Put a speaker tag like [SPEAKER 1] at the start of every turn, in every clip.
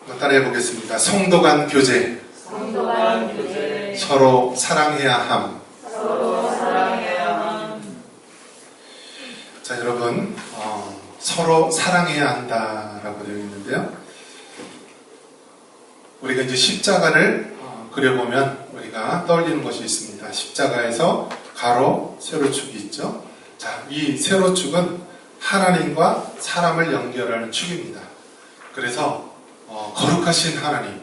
[SPEAKER 1] 한번 따라해 보겠습니다. 성도 간 교제. 서로 사랑해야 함. 자, 여러분, 서로 사랑해야 한다라고 되어 있는데요. 우리가 이제 십자가를 그려보면 우리가 떠올리는 것이 있습니다. 십자가에서 가로, 세로축이 있죠. 자, 이 세로축은 하나님과 사람을 연결하는 축입니다. 그래서 거룩하신 하나님,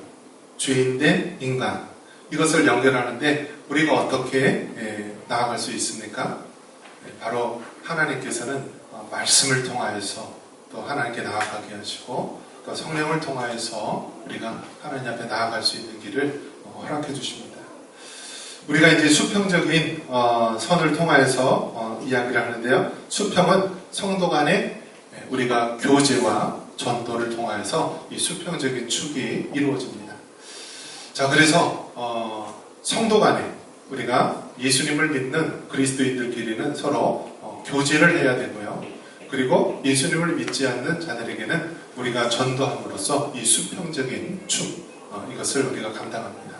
[SPEAKER 1] 죄인된 인간, 이것을 연결하는데 우리가 어떻게 나아갈 수 있습니까? 바로 하나님께서는 말씀을 통하여서 또 하나님께 나아가게 하시고 또 성령을 통하여서 우리가 하나님 앞에 나아갈 수 있는 길을 허락해 주십니다. 우리가 이제 수평적인 선을 통하여서 이야기를 하는데요. 수평은 성도 간에 우리가 교제와 전도를 통하여서 이 수평적인 축이 이루어집니다. 자, 그래서 성도 간에 우리가 예수님을 믿는 그리스도인들끼리는 서로 교제를 해야 되고요. 그리고 예수님을 믿지 않는 자들에게는 우리가 전도함으로써 이 수평적인 축, 이것을 우리가 감당합니다.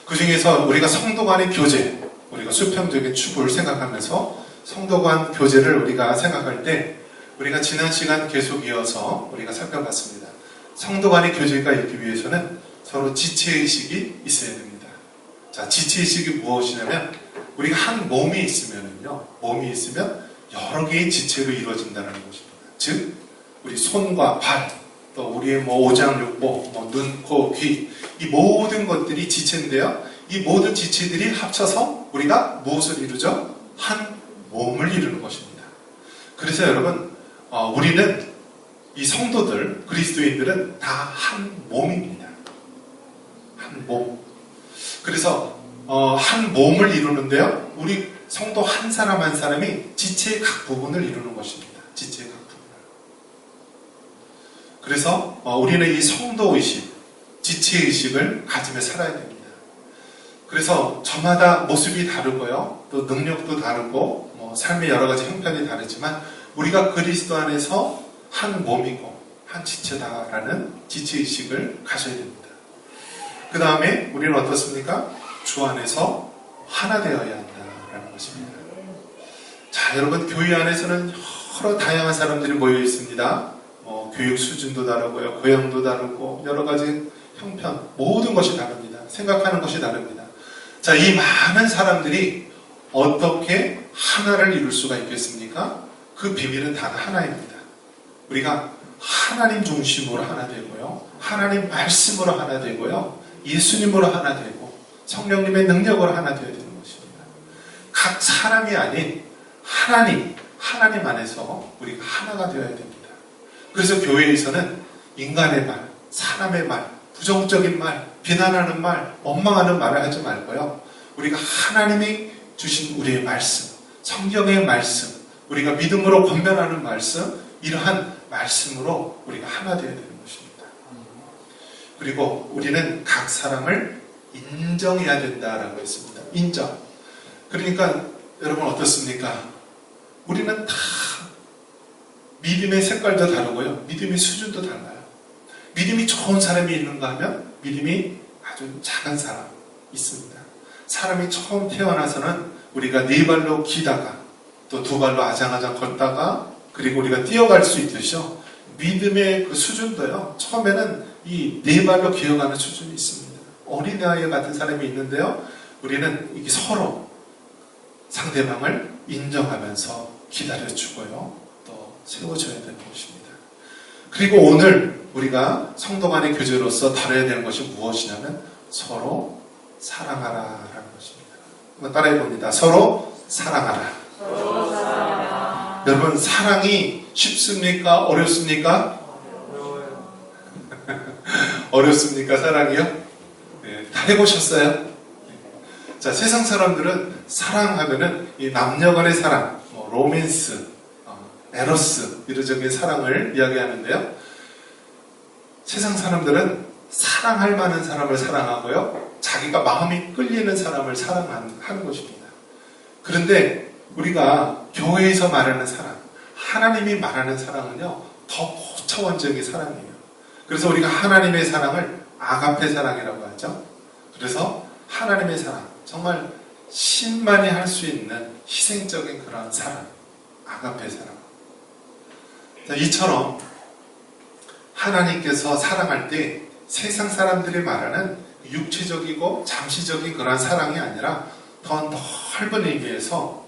[SPEAKER 1] 그 중에서 우리가 성도 간의 교제, 우리가 수평적인 축을 생각하면서 성도 간 교제를 우리가 생각할 때 우리가 지난 시간 계속 이어서 우리가 살펴봤습니다. 성도 간의 교제가 있기 위해서는 서로 지체의식이 있어야 됩니다. 자, 지체의식이 무엇이냐면 우리가 한 몸이 있으면요, 몸이 있으면 여러 개의 지체로 이루어진다는 것입니다. 즉, 우리 손과 발, 또 우리의 오장육부, 눈, 코, 귀, 이 모든 것들이 지체인데요. 이 모든 지체들이 합쳐서 우리가 무엇을 이루죠? 한 몸을 이루는 것입니다. 그래서 여러분, 우리는 이 성도들, 그리스도인들은 다 한 몸입니다. 한 몸. 그래서 한 몸을 이루는데요. 우리 성도 한 사람 한 사람이 지체의 각 부분을 이루는 것입니다. 지체의 각 부분을. 그래서 우리는 이 성도의식, 지체의식을 가지며 살아야 됩니다. 그래서 저마다 모습이 다르고요. 또 능력도 다르고 삶의 여러 가지 형편이 다르지만 우리가 그리스도 안에서 한 몸이고 한 지체다라는 지체의식을 가져야 됩니다. 그 다음에 우리는 어떻습니까? 주 안에서 하나 되어야 한다라는 것입니다. 자, 여러분, 교회 안에서는 여러 다양한 사람들이 모여 있습니다. 교육 수준도 다르고요, 고향도 다르고 여러 가지 형편, 모든 것이 다릅니다. 생각하는 것이 다릅니다. 자, 이 많은 사람들이 어떻게 하나를 이룰 수가 있겠습니까? 그 비밀은 단 하나입니다. 우리가 하나님 중심으로 하나 되고요, 하나님 말씀으로 하나 되고요, 예수님으로 하나 되고 성령님의 능력으로 하나 되어야 되는 것입니다. 각 사람이 아닌 하나님 안에서 우리가 하나가 되어야 됩니다. 그래서 교회에서는 인간의 말, 사람의 말, 부정적인 말, 비난하는 말, 원망하는 말을 하지 말고요, 우리가 하나님이 주신 우리의 말씀, 성경의 말씀, 우리가 믿음으로 권면하는 말씀, 이러한 말씀으로 우리가 하나 되어야 되는 것입니다. 그리고 우리는 각 사람을 인정해야 된다라고 했습니다. 인정. 그러니까 여러분 어떻습니까? 우리는 다 믿음의 색깔도 다르고요, 믿음의 수준도 달라요. 믿음이 좋은 사람이 있는가 하면 믿음이 아주 작은 사람 있습니다. 사람이 처음 태어나서는 우리가 네 발로 기다가 또 두 발로 아장아장 걷다가 그리고 우리가 뛰어갈 수 있듯이요, 믿음의 그 수준도요, 처음에는 이 네 발로 기어가는 수준이 있습니다. 어린아이 같은 사람이 있는데요, 우리는 이게 서로 상대방을 인정하면서 기다려주고요, 또 세워줘야 되는 것입니다. 그리고 오늘 우리가 성도 간의 교제로서 다뤄야 되는 것이 무엇이냐면 서로 사랑하라라는 것입니다. 한번 따라해 봅니다. 서로 사랑하라. 여러분, 사랑이 쉽습니까? 어렵습니까? 어렵습니까? 사랑이요? 네, 다 해보셨어요? 자, 세상 사람들은 사랑하면은 이 남녀 간의 사랑, 로맨스, 에로스, 이러적인 사랑을 이야기하는데요. 세상 사람들은 사랑할 만한 사람을 사랑하고요, 자기가 마음이 끌리는 사람을 사랑하는 것입니다. 그런데 우리가 교회에서 말하는 사랑, 하나님이 말하는 사랑은요, 더 고차원적인 사랑이에요. 그래서 우리가 하나님의 사랑을 아가페 사랑이라고 하죠. 그래서 하나님의 사랑, 정말 신만이 할 수 있는 희생적인 그런 사랑, 아가페 사랑. 자, 이처럼 하나님께서 사랑할 때 세상 사람들이 말하는 육체적이고 잠시적인 그런 사랑이 아니라 더 넓은 의미에서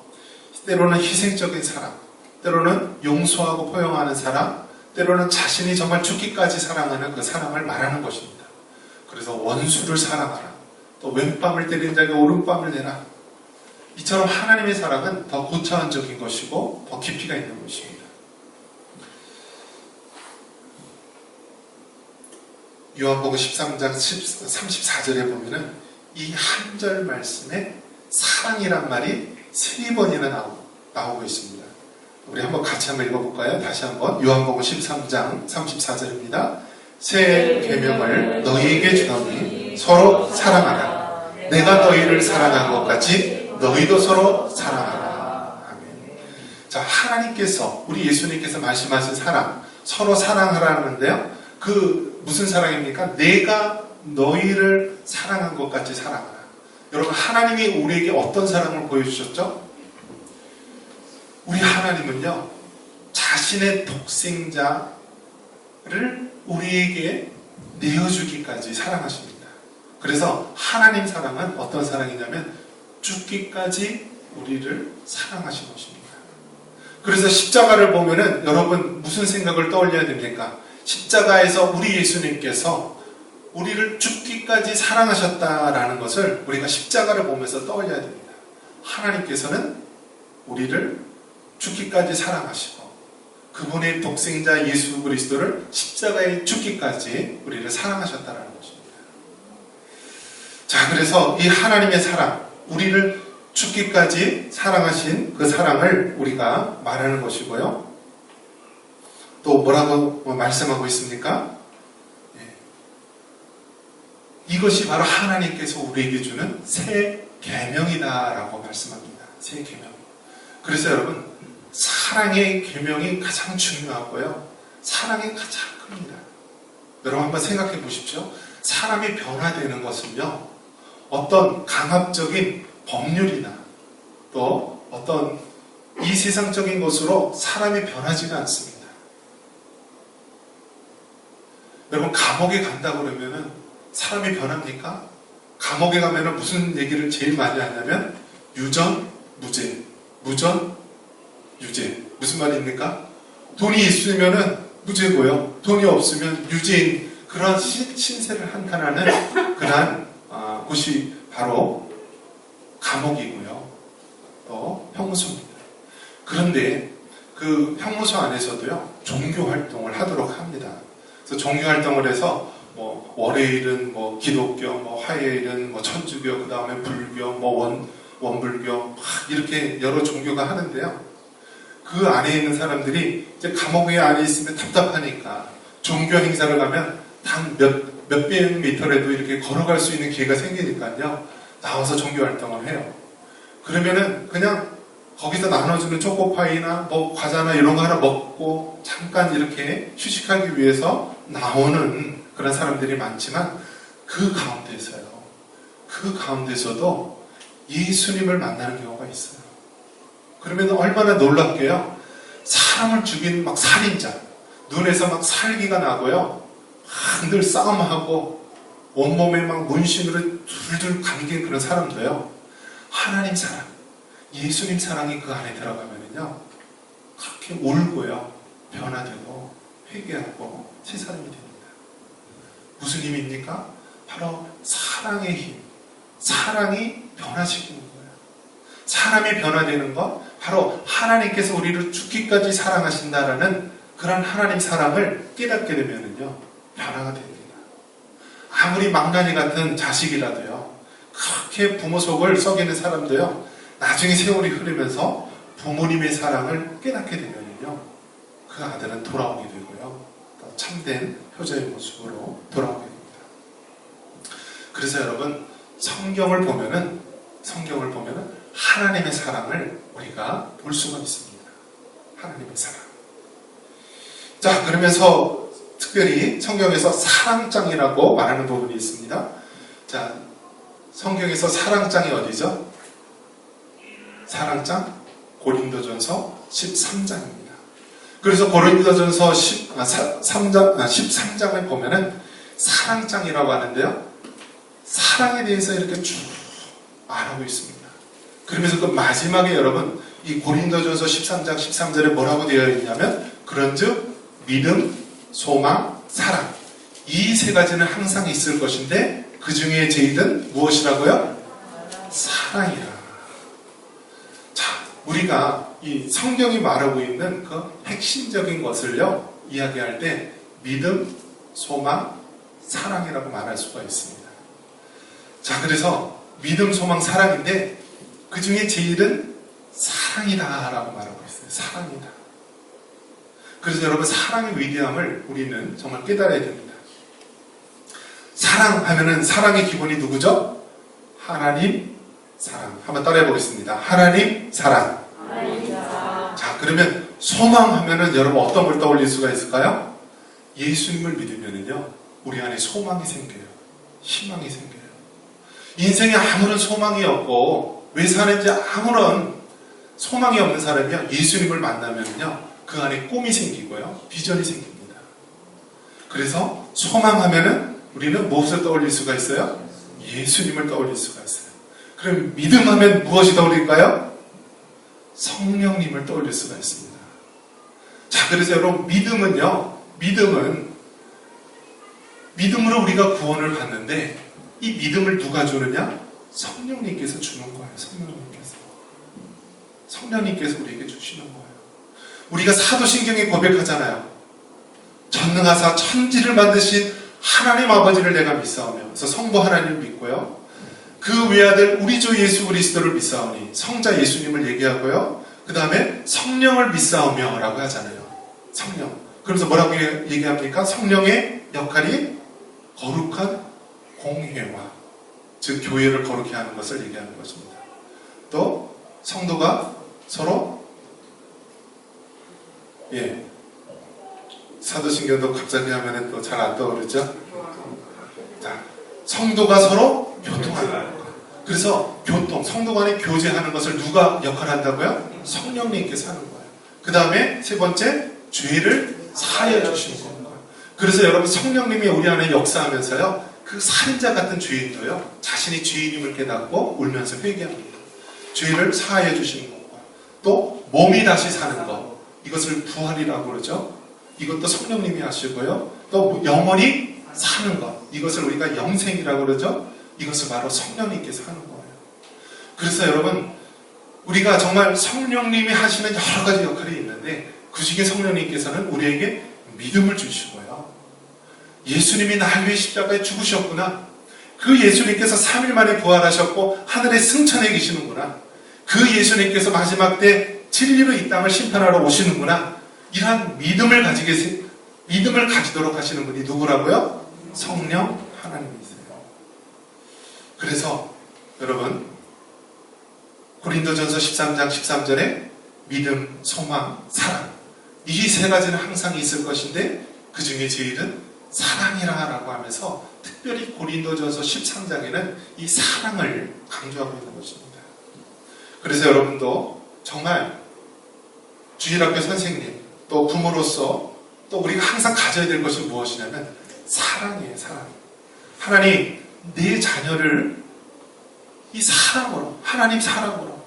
[SPEAKER 1] 때로는 희생적인 사랑, 때로는 용서하고 포용하는 사랑, 때로는 자신이 정말 죽기까지 사랑하는 그 사랑을 말하는 것입니다. 그래서 원수를 사랑하라, 또 왼뺨을 때린 자에게 오른뺨을 내라. 이처럼 하나님의 사랑은 더 고차원적인 것이고 더 깊이가 있는 것입니다. 요한복음 13장 34절에 보면은 이 한 절 말씀에 사랑이란 말이 3번이나 나오고 있습니다. 우리 한번 같이 한번 읽어볼까요? 다시 한번 요한복음 13장 34절입니다. 새 계명을 너희에게 주노니 서로 사랑하라. 내가 너희를 사랑한 것 같이 너희도 서로 사랑하라. 아멘. 자, 하나님께서, 우리 예수님께서 말씀하신 사랑, 서로 사랑하라는데요. 그 무슨 사랑입니까? 내가 너희를 사랑한 것 같이 사랑하라. 여러분, 하나님이 우리에게 어떤 사랑을 보여주셨죠? 우리 하나님은요, 자신의 독생자를 우리에게 내어주기까지 사랑하십니다. 그래서 하나님 사랑은 어떤 사랑이냐면 죽기까지 우리를 사랑하신 것입니다. 그래서 십자가를 보면은 여러분 무슨 생각을 떠올려야 됩니까? 십자가에서 우리 예수님께서 우리를 죽기까지 사랑하셨다라는 것을 우리가 십자가를 보면서 떠올려야 됩니다. 하나님께서는 우리를 죽기까지 사랑하시고 그분의 독생자 예수 그리스도를 십자가에 죽기까지 우리를 사랑하셨다라는 것입니다. 자, 그래서 이 하나님의 사랑, 우리를 죽기까지 사랑하신 그 사랑을 우리가 말하는 것이고요. 또 뭐라고 말씀하고 있습니까? 이것이 바로 하나님께서 우리에게 주는 새 계명이다라고 말씀합니다. 새 계명. 그래서 여러분, 사랑의 계명이 가장 중요하고요. 사랑이 가장 큽니다. 여러분 한번 생각해 보십시오. 사람이 변화되는 것은요, 어떤 강압적인 법률이나 또 어떤 이 세상적인 것으로 사람이 변하지가 않습니다. 여러분, 감옥에 간다 그러면은 사람이 변합니까? 감옥에 가면은 무슨 얘기를 제일 많이 하냐면 유전, 무죄, 무전, 유죄. 무슨 말입니까? 돈이 있으면은 무죄고요. 돈이 없으면 유죄인 그런 신세를 한탄하는 그러한 곳이 바로 감옥이고요. 또 형무소입니다. 그런데 그 형무소 안에서도요, 종교 활동을 하도록 합니다. 그래서 종교 활동을 해서 뭐 월요일은 뭐 기독교, 뭐 화요일은 뭐 천주교, 그 다음에 불교, 뭐 원불교, 이렇게 여러 종교가 하는데요. 그 안에 있는 사람들이 이제 감옥에 안에 있으면 답답하니까 종교 행사를 가면 단 몇백 미터라도 이렇게 걸어갈 수 있는 기회가 생기니까요. 나와서 종교 활동을 해요. 그러면은 그냥 거기서 나눠주는 초코파이나 뭐 과자나 이런 거 하나 먹고 잠깐 이렇게 휴식하기 위해서 나오는 그런 사람들이 많지만 그 가운데서도 예수님을 만나는 경우가 있어요. 그러면 얼마나 놀랍게요. 사람을 죽인 막 살인자, 눈에서 막 살기가 나고요. 막 늘 싸움하고 온몸에 막 문신으로 둘둘 감긴 그런 사람도요. 하나님 사랑, 예수님 사랑이 그 안에 들어가면요. 그렇게 울고요. 변화되고 회개하고 새 사람이 됩니다. 무슨 힘입니까? 바로 사랑의 힘. 사랑이 변화시키는 거예요. 사람이 변화되는 것, 바로 하나님께서 우리를 죽기까지 사랑하신다라는 그런 하나님 사랑을 깨닫게 되면은요, 변화가 됩니다. 아무리 망나니 같은 자식이라도요, 그렇게 부모 속을 썩이는 사람도요, 나중에 세월이 흐르면서 부모님의 사랑을 깨닫게 되면은요, 그 아들은 돌아오게 되고요, 또 참된 효자의 모습으로 돌아오게 됩니다. 그래서 여러분, 성경을 보면은 하나님의 사랑을 우리가 볼 수가 있습니다. 하나님의 사랑. 자, 그러면서 특별히 성경에서 사랑장이라고 말하는 부분이 있습니다. 자, 성경에서 사랑장이 어디죠? 사랑장? 고린도전서 13장입니다. 그래서 고린도전서 13장을 보면은 사랑장이라고 하는데요. 사랑에 대해서 이렇게 쭉 말하고 있습니다. 그러면서 그 마지막에 여러분 이 고린도전서 13장 13절에 뭐라고 되어 있냐면 그런즉 믿음, 소망, 사랑 이 세 가지는 항상 있을 것인데 그 중에 제일은 무엇이라고요? 사랑이라. 자, 우리가 이 성경이 말하고 있는 그 핵심적인 것을요 이야기할 때 믿음, 소망, 사랑이라고 말할 수가 있습니다. 자, 그래서 믿음, 소망, 사랑인데 그 중에 제일은 사랑이다 라고 말하고 있어요. 사랑이다. 그래서 여러분 사랑의 위대함을 우리는 정말 깨달아야 됩니다. 사랑하면은 사랑의 기본이 누구죠? 하나님 사랑. 한번 따라해 보겠습니다. 하나님 사랑. 자, 그러면 소망하면은 여러분 어떤 걸 떠올릴 수가 있을까요? 예수님을 믿으면은요 우리 안에 소망이 생겨요. 희망이 생겨요. 인생에 아무런 소망이 없고 왜 사는지 아무런 소망이 없는 사람이요 예수님을 만나면요 그 안에 꿈이 생기고요 비전이 생깁니다. 그래서 소망하면은 우리는 무엇을 떠올릴 수가 있어요? 예수님을 떠올릴 수가 있어요. 그럼 믿음하면 무엇이 떠올릴까요? 성령님을 떠올릴 수가 있습니다. 자, 그래서 여러분 믿음으로 우리가 구원을 받는데 이 믿음을 누가 주느냐? 성령님께서 주는 거예요. 성령님께서 우리에게 주시는 거예요. 우리가 사도신경에 고백하잖아요. 전능하사 천지를 만드신 하나님 아버지를 내가 믿사오며, 그래서 성부 하나님을 믿고요. 그 외아들 우리 주 예수 그리스도를 믿사오니, 성자 예수님을 얘기하고요. 그 다음에 성령을 믿사오며 라고 하잖아요. 성령. 그래서 뭐라고 얘기합니까? 성령의 역할이 거룩한 공회와, 즉 교회를 거룩히 하는 것을 얘기하는 것입니다. 또 성도가 서로 사도신경도 갑자기 하면 또 잘 안 떠오르죠? 자, 성도가 서로 교통하는 것. 그래서 성도 간에 교제하는 것을 누가 역할한다고요? 성령님께서 하는 거예요. 그 다음에 세 번째, 죄를 사하여 주시는 겁니다. 그래서 여러분 성령님이 우리 안에 역사하면서요, 그 살인자 같은 죄인도요, 자신이 죄인임을 깨닫고 울면서 회개합니다. 죄를 사하여 주시는 것과 또 몸이 다시 사는 것, 이것을 부활이라고 그러죠. 이것도 성령님이 하시고요. 또 영원히 사는 것, 이것을 우리가 영생이라고 그러죠. 이것을 바로 성령님께서 하는 거예요. 그래서 여러분 우리가 정말 성령님이 하시는 여러 가지 역할이 있는데 그 중에 성령님께서는 우리에게 믿음을 주시고요. 예수님이 날 위해 십자가에 죽으셨구나. 그 예수님께서 3일 만에 부활하셨고 하늘에 승천해 계시는구나. 그 예수님께서 마지막 때 진리로 이 땅을 심판하러 오시는구나. 이러한 믿음을 가지도록 하시는 분이 누구라고요? 성령 하나님이세요. 그래서 여러분 고린도전서 13장 13절에 믿음, 소망, 사랑, 이 세 가지는 항상 있을 것인데 그 중에 제일은 사랑이라 라고 하면서 특별히 고린도전서 13장에는 이 사랑을 강조하고 있는 것입니다. 그래서 여러분도 정말 주일학교 선생님 또 부모로서 또 우리가 항상 가져야 될 것이 무엇이냐면 사랑이에요. 사랑. 하나님 내 자녀를 이 사랑으로, 하나님 사랑으로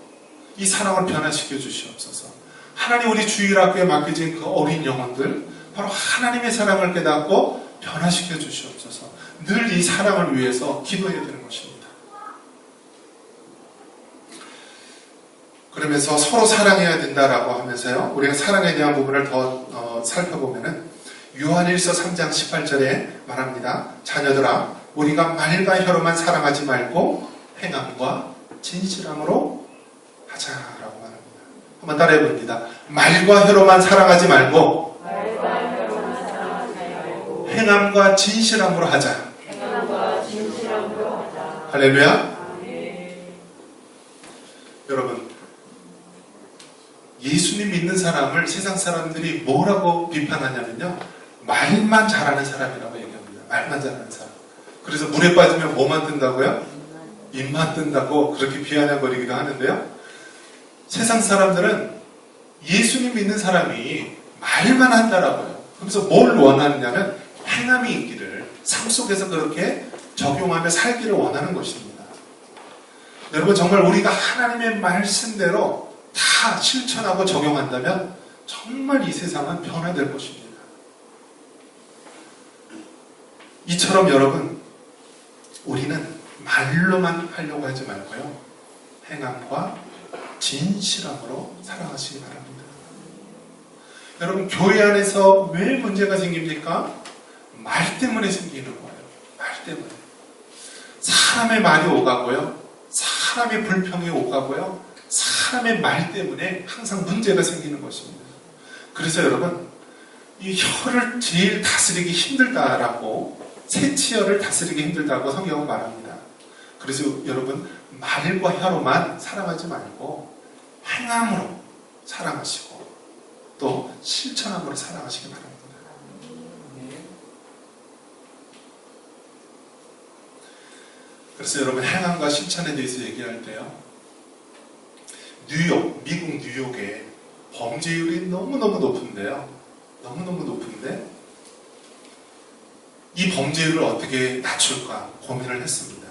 [SPEAKER 1] 이 사랑을 변화시켜 주시옵소서. 하나님 우리 주일학교에 맡겨진 그 어린 영혼들 바로 하나님의 사랑을 깨닫고 변화시켜 주시옵소서. 늘 이 사랑을 위해서 기도해야 되는 것입니다. 그러면서 서로 사랑해야 된다라고 하면서요, 우리가 사랑에 대한 부분을 더 살펴보면은 요한일서 3장 18절에 말합니다. 자녀들아, 우리가 말과 혀로만 사랑하지 말고 행함과 진실함으로 하자라고 말합니다. 한번 따라해 봅니다. 말과 혀로만 사랑하지 말고 행함과 진실함으로 하자. 할렐루야. 여러분, 예수님 믿는 사람을 세상 사람들이 뭐라고 비판하냐면요, 말만 잘하는 사람이라고 얘기합니다. 말만 잘하는 사람. 그래서 물에 빠지면 뭐만 뜬다고요? 입만 뜬다고 그렇게 비아냥거리기도 하는데요. 세상 사람들은 예수님 믿는 사람이 말만 한다라고요. 그래서 뭘 원하느냐면 행함이 있기를, 삶 속에서 그렇게 적용하며 살기를 원하는 것입니다. 여러분, 정말 우리가 하나님의 말씀대로 다 실천하고 적용한다면 정말 이 세상은 변화될 것입니다. 이처럼 여러분, 우리는 말로만 하려고 하지 말고요, 행함과 진실함으로 살아가시기 바랍니다. 여러분, 교회 안에서 왜 문제가 생깁니까? 말 때문에 생기는 거예요. 말 때문에. 사람의 말이 오가고요, 사람의 불평이 오가고요, 사람의 말 때문에 항상 문제가 생기는 것입니다. 그래서 여러분, 이 혀를 제일 다스리기 힘들다라고, 새치혈을 다스리기 힘들다고 성경은 말합니다. 그래서 여러분, 말과 혀로만 사랑하지 말고 행함으로 사랑하시고 또 실천함으로 사랑하시기 바랍니다. 그래서 여러분, 행함과 실천에 대해서 얘기할 때요, 미국 뉴욕에 범죄율이 너무너무 높은데요. 너무너무 높은데 이 범죄율을 어떻게 낮출까 고민을 했습니다.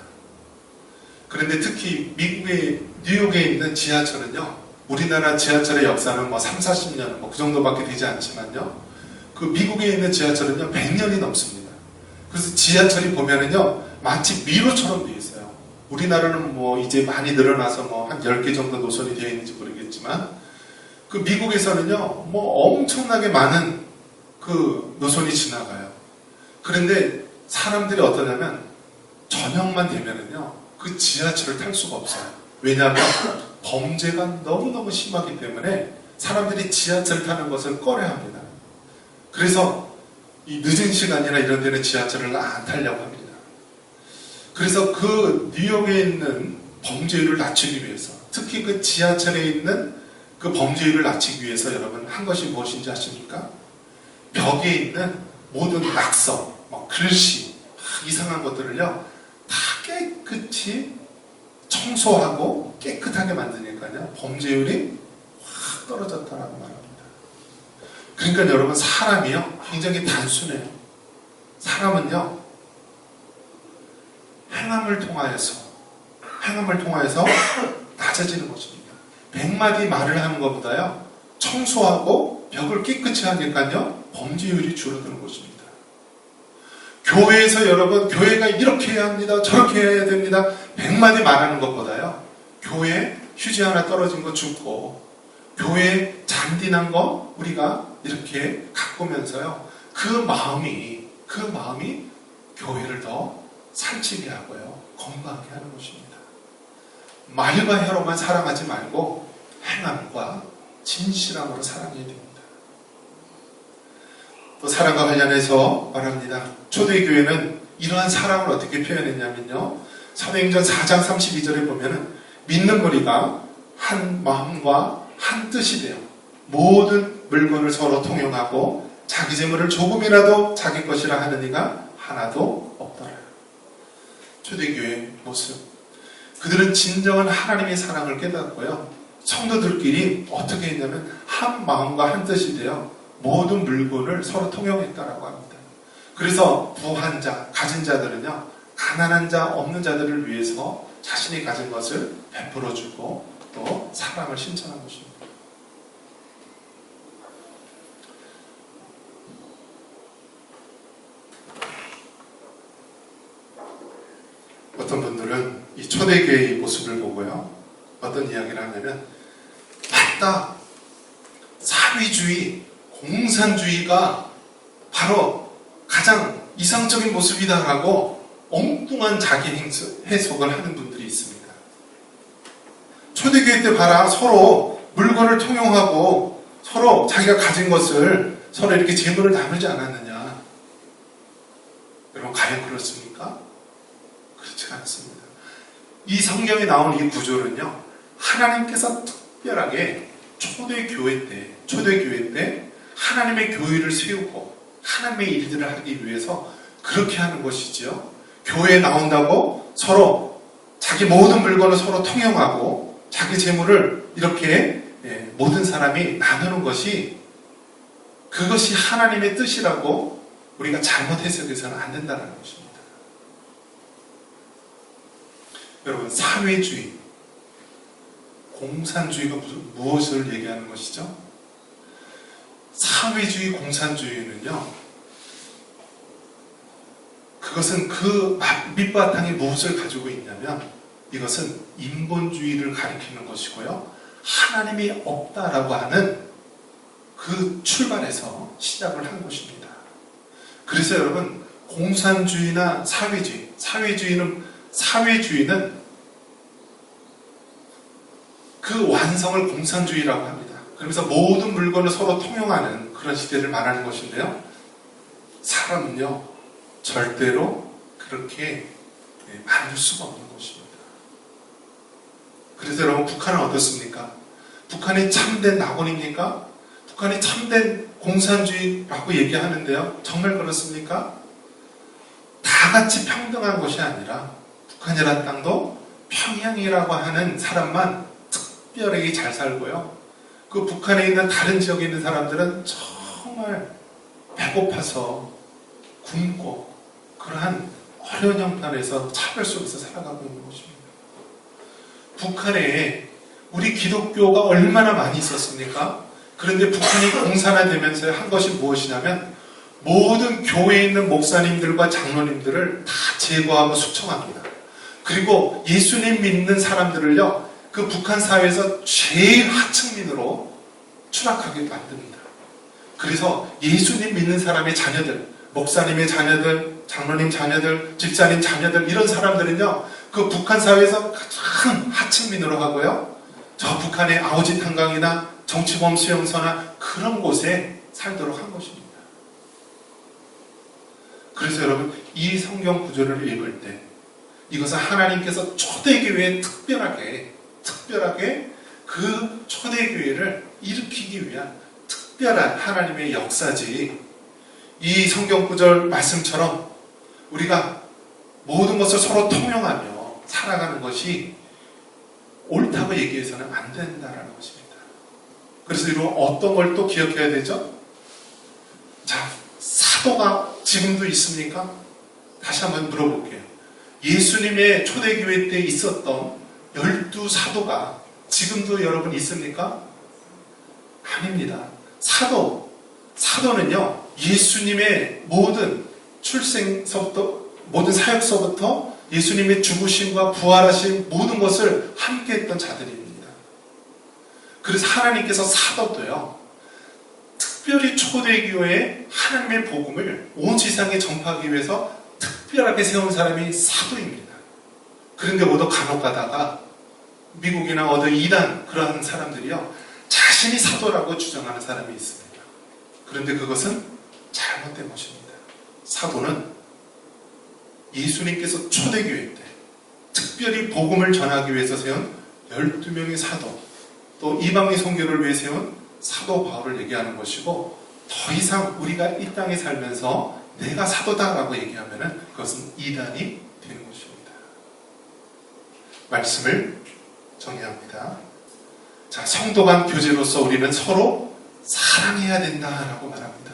[SPEAKER 1] 그런데 특히 미국의 뉴욕에 있는 지하철은요, 우리나라 지하철의 역사는 뭐 3, 40년 뭐 그 정도밖에 되지 않지만요, 그 미국에 있는 지하철은요 100년이 넘습니다. 그래서 지하철이 보면은요 마치 미로처럼 되어 있어요. 우리나라는 뭐 이제 많이 늘어나서 뭐 한 10개 정도 노선이 되어 있는지 모르겠지만, 그 미국에서는요 뭐 엄청나게 많은 그 노선이 지나가요. 그런데 사람들이 어떠냐면 저녁만 되면은요 그 지하철을 탈 수가 없어요. 왜냐하면 범죄가 너무너무 심하기 때문에 사람들이 지하철을 타는 것을 꺼려합니다. 그래서 이 늦은 시간이나 이런 데는 지하철을 안 타려고 합니다. 그래서 그 뉴욕에 있는 범죄율을 낮추기 위해서, 특히 그 지하철에 있는 그 범죄율을 낮추기 위해서 여러분 한 것이 무엇인지 아십니까? 벽에 있는 모든 낙서, 글씨, 이상한 것들을요 다 깨끗이 청소하고 깨끗하게 만드니까요 범죄율이 확 떨어졌다라고 말합니다. 그러니까 여러분, 사람이요 굉장히 단순해요. 사람은요 행함을 통하여서 낮아지는 것입니다. 100마디 말을 하는 것보다요 청소하고 벽을 깨끗이 하니까요 범죄율이 줄어드는 것입니다. 교회에서 여러분, 교회가 이렇게 해야 합니다, 저렇게 해야 됩니다, 100마디 말하는 것보다요 교회 휴지 하나 떨어진 거 줍고, 교회 잔디난 거 우리가 이렇게 가꾸면서요 그 마음이 교회를 더 살찌게 하고요 건강하게 하는 것입니다. 말과 혀로만 사랑하지 말고 행함과 진실함으로 사랑해야 됩니다. 또 사랑과 관련해서 말합니다. 초대교회는 이러한 사랑을 어떻게 표현했냐면요, 사도행전 4장 32절에 보면은 믿는 무리가 한 마음과 한 뜻이 되어 모든 물건을 서로 통용하고 자기 재물을 조금이라도 자기 것이라 하는 이가 하나도 없더라. 초대교회의 모습, 그들은 진정한 하나님의 사랑을 깨닫고요 성도들끼리 어떻게 했냐면 한 마음과 한 뜻이 되어 모든 물건을 서로 통용했다라고 합니다. 그래서 부한 자, 가진 자들은요 가난한 자, 없는 자들을 위해서 자신이 가진 것을 베풀어주고 또 사랑을 실천한 것입니다. 어떤 분들은 이 초대교회의 모습을 보고요 어떤 이야기를 하냐면, 맞다, 사회주의, 공산주의가 바로 가장 이상적인 모습이다라고 엉뚱한 자기 해석을 하는 분들이 있습니다. 초대교회 때 봐라, 서로 물건을 통용하고 서로 자기가 가진 것을 서로 이렇게 재물을 나누지 않았느냐. 여러분, 과연 그렇습니까? 그렇지 않습니다. 이 성경에 나온 이 구조는요 하나님께서 특별하게 초대교회 때 하나님의 교회를 세우고 하나님의 일들을 하기 위해서 그렇게 하는 것이지요. 교회에 나온다고 서로 자기 모든 물건을 서로 통용하고 자기 재물을 이렇게 모든 사람이 나누는 것이 그것이 하나님의 뜻이라고 우리가 잘못 해석해서는 안 된다는 것입니다. 여러분, 사회주의, 공산주의가 무엇을 얘기하는 것이죠? 사회주의, 공산주의는요, 그것은 그 밑바탕에 무엇을 가지고 있냐면 이것은 인본주의를 가리키는 것이고요. 하나님이 없다라고 하는 그 출발에서 시작을 한 것입니다. 그래서 여러분, 공산주의나 사회주의는 그 완성을 공산주의라고 합니다. 그러면서 모든 물건을 서로 통용하는 그런 시대를 말하는 것인데요. 사람은요, 절대로 그렇게 만들 수가 없는 것입니다. 그래서 여러분, 북한은 어떻습니까? 북한이 참된 낙원입니까? 북한이 참된 공산주의라고 얘기하는데요. 정말 그렇습니까? 다 같이 평등한 것이 아니라 북한이라는 땅도 평양이라고 하는 사람만 특별하게 잘 살고요. 그 북한에 있는 다른 지역에 있는 사람들은 정말 배고파서 굶고 그러한 어려운 형편에서 차별 속에서 살아가고 있는 것입니다. 북한에 우리 기독교가 얼마나 많이 있었습니까? 그런데 북한이 공산화되면서 한 것이 무엇이냐면 모든 교회에 있는 목사님들과 장로님들을 다 제거하고 숙청합니다. 그리고 예수님 믿는 사람들을요, 그 북한 사회에서 제일 하층민으로 추락하게 만듭니다. 그래서 예수님 믿는 사람의 자녀들, 목사님의 자녀들, 장로님 자녀들, 집사님 자녀들, 이런 사람들은요, 그 북한 사회에서 가장 하층민으로 하고요, 저 북한의 아오지 탄강이나 정치범 수용소나 그런 곳에 살도록 한 것입니다. 그래서 여러분, 이 성경 구절을 읽을 때 이것은 하나님께서 초대교회에 특별하게 그 초대교회를 일으키기 위한 특별한 하나님의 역사지, 이 성경 구절 말씀처럼 우리가 모든 것을 서로 통용하며 살아가는 것이 옳다고 얘기해서는 안 된다는 것입니다. 그래서 이런 어떤 걸 또 기억해야 되죠? 자, 사도가 지금도 있습니까? 다시 한번 물어볼게요. 예수님의 초대교회 때 있었던 12사도가 지금도 여러분 있습니까? 아닙니다. 사도는요, 예수님의 모든 출생서부터, 모든 사역서부터 예수님의 죽으심과 부활하신 모든 것을 함께 했던 자들입니다. 그래서 하나님께서 사도도요, 특별히 초대교회에 하나님의 복음을 온 세상에 전파하기 위해서 특별하게 세운 사람이 사도입니다. 그런데 어디 간혹 가다가 미국이나 어디 이단 그런 사람들이요, 자신이 사도라고 주장하는 사람이 있습니다. 그런데 그것은 잘못된 것입니다. 사도는 예수님께서 초대교회 때 특별히 복음을 전하기 위해서 세운 12명의 사도, 또 이방인 선교를 위해 세운 사도 바울을 얘기하는 것이고, 더 이상 우리가 이 땅에 살면서 내가 사도다라고 얘기하면 그것은 이단이 되는 것입니다. 말씀을 정리합니다. 자, 성도 간 교제로서 우리는 서로 사랑해야 된다라고 말합니다.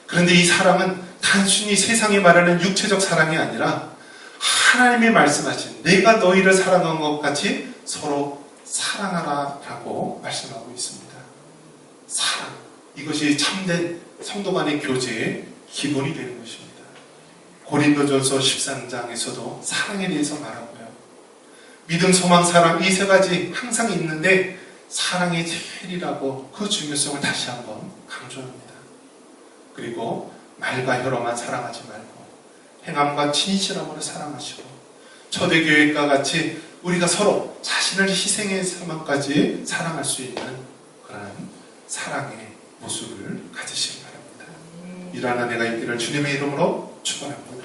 [SPEAKER 1] 그런데 이 사랑은 단순히 세상이 말하는 육체적 사랑이 아니라 하나님이 말씀하신 내가 너희를 사랑한 것 같이 서로 사랑하라 라고 말씀하고 있습니다. 사랑, 이것이 참된 성도 간의 교제의 기본이 되는 것입니다. 고린도전서 13장에서도 사랑에 대해서 말하고요, 믿음, 소망, 사랑, 이 세 가지 항상 있는데 사랑이 제일이라고 그 중요성을 다시 한번 강조합니다. 그리고 말과 혀로만 사랑하지 말고 행함과 진실함으로 사랑하시고, 초대교회과 같이 우리가 서로 자신을 희생해서만까지 사랑할 수 있는 그런 사랑의 모습을 가지시기 바랍니다. 이러한 은혜가 있기를 주님의 이름으로 축원합니다.